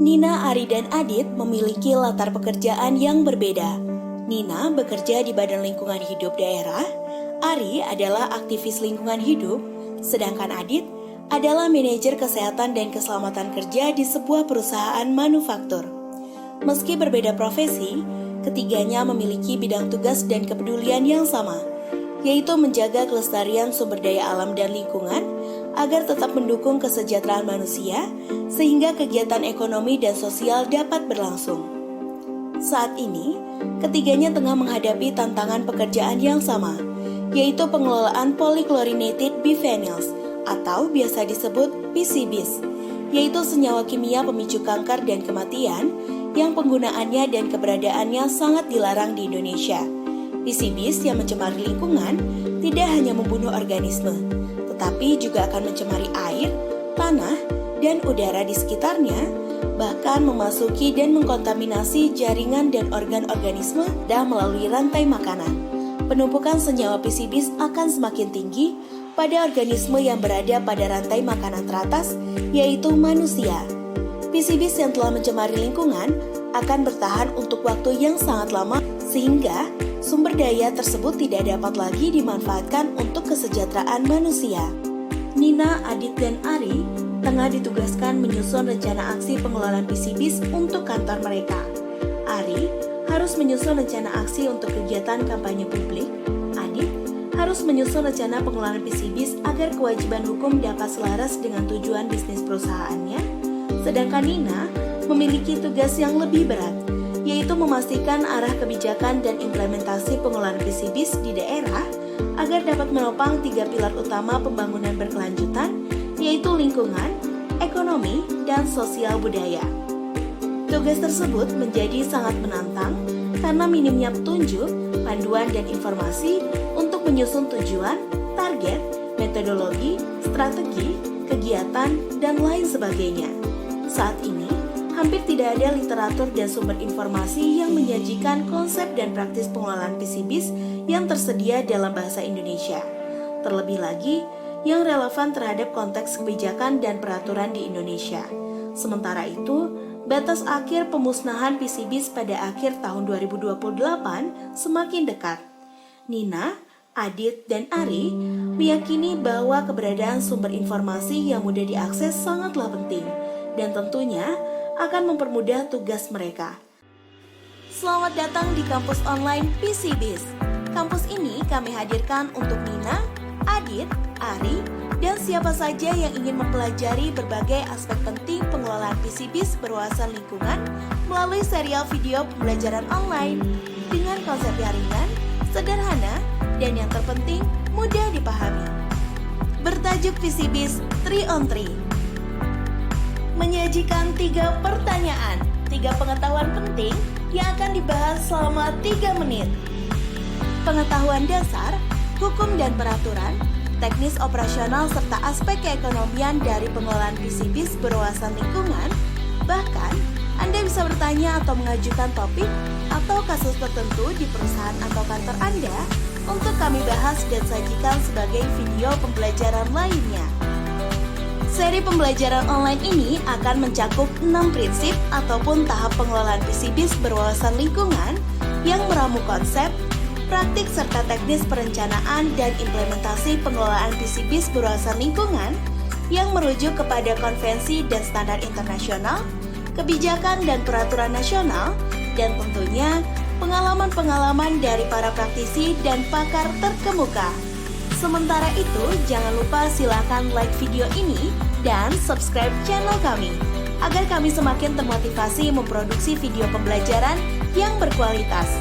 Nina, Ari, dan Adit memiliki latar pekerjaan yang berbeda. Nina bekerja di Badan Lingkungan Hidup Daerah, Ari adalah aktivis lingkungan hidup, sedangkan Adit adalah manajer kesehatan dan keselamatan kerja di sebuah perusahaan manufaktur. Meski berbeda profesi, ketiganya memiliki bidang tugas dan kepedulian yang sama, yaitu menjaga kelestarian sumber daya alam dan lingkungan agar tetap mendukung kesejahteraan manusia sehingga kegiatan ekonomi dan sosial dapat berlangsung. Saat ini, ketiganya tengah menghadapi tantangan pekerjaan yang sama, yaitu pengelolaan polychlorinated biphenyls atau biasa disebut PCBs, yaitu senyawa kimia pemicu kanker dan kematian yang penggunaannya dan keberadaannya sangat dilarang di Indonesia. PCBs yang mencemari lingkungan tidak hanya membunuh organisme, tetapi juga akan mencemari air, tanah, dan udara di sekitarnya, bahkan memasuki dan mengkontaminasi jaringan dan organ organisme dan melalui rantai makanan. Penumpukan senyawa PCBs akan semakin tinggi pada organisme yang berada pada rantai makanan teratas, yaitu manusia. PCBs yang telah mencemari lingkungan akan bertahan untuk waktu yang sangat lama sehingga sumber daya tersebut tidak dapat lagi dimanfaatkan untuk kesejahteraan manusia. Nina, Adit, dan Ari tengah ditugaskan menyusun rencana aksi pengelolaan PCBs untuk kantor mereka. Ari harus menyusun rencana aksi untuk kegiatan kampanye publik. Adit harus menyusun rencana pengelolaan PCBs agar kewajiban hukum dapat selaras dengan tujuan bisnis perusahaannya. Sedangkan Nina memiliki tugas yang lebih berat, yaitu memastikan arah kebijakan dan implementasi pengelolaan PCBs di daerah agar dapat menopang 3 pilar utama pembangunan berkelanjutan, yaitu lingkungan, ekonomi, dan sosial budaya. Tugas tersebut menjadi sangat menantang karena minimnya petunjuk, panduan, dan informasi untuk menyusun tujuan, target, metodologi, strategi, kegiatan, dan lain sebagainya. Saat ini, hampir tidak ada literatur dan sumber informasi yang menyajikan konsep dan praktis pengelolaan PCBs yang tersedia dalam bahasa Indonesia. Terlebih lagi, yang relevan terhadap konteks kebijakan dan peraturan di Indonesia. Sementara itu, batas akhir pemusnahan PCBs pada akhir tahun 2028 semakin dekat. Nina, Adit, dan Ari meyakini bahwa keberadaan sumber informasi yang mudah diakses sangatlah penting dan tentunya akan mempermudah tugas mereka. Selamat datang di kampus online PCBs. Kampus ini kami hadirkan untuk Nina, Adit, Ari, dan siapa saja yang ingin mempelajari berbagai aspek penting pengelolaan PCBs berwawasan lingkungan melalui serial video pembelajaran online dengan konsep yang ringan, sederhana, dan yang terpenting mudah dipahami. Bertajuk PCBs 3 on 3. Menyajikan 3 pertanyaan, 3 pengetahuan penting yang akan dibahas selama 3 menit. Pengetahuan dasar, hukum dan peraturan, teknis operasional serta aspek keekonomian dari pengelolaan PCBs berwawasan lingkungan. Bahkan, Anda bisa bertanya atau mengajukan topik atau kasus tertentu di perusahaan atau kantor Anda untuk kami bahas dan sajikan sebagai video pembelajaran lainnya. Seri pembelajaran online ini akan mencakup 6 prinsip ataupun tahap pengelolaan PCBs berwawasan lingkungan yang meramu konsep, praktik serta teknis perencanaan dan implementasi pengelolaan PCBs berwawasan lingkungan yang merujuk kepada konvensi dan standar internasional, kebijakan dan peraturan nasional, dan tentunya pengalaman-pengalaman dari para praktisi dan pakar terkemuka. Sementara itu, jangan lupa silakan like video ini dan subscribe channel kami agar kami semakin termotivasi memproduksi video pembelajaran yang berkualitas.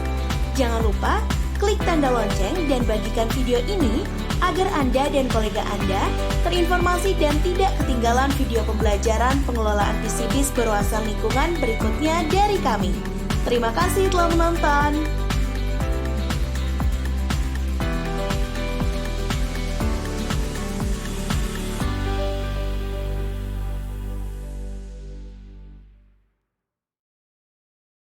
Jangan lupa klik tanda lonceng dan bagikan video ini agar Anda dan kolega Anda terinformasi dan tidak ketinggalan video pembelajaran pengelolaan PCBs berwawasan lingkungan berikutnya dari kami. Terima kasih telah menonton.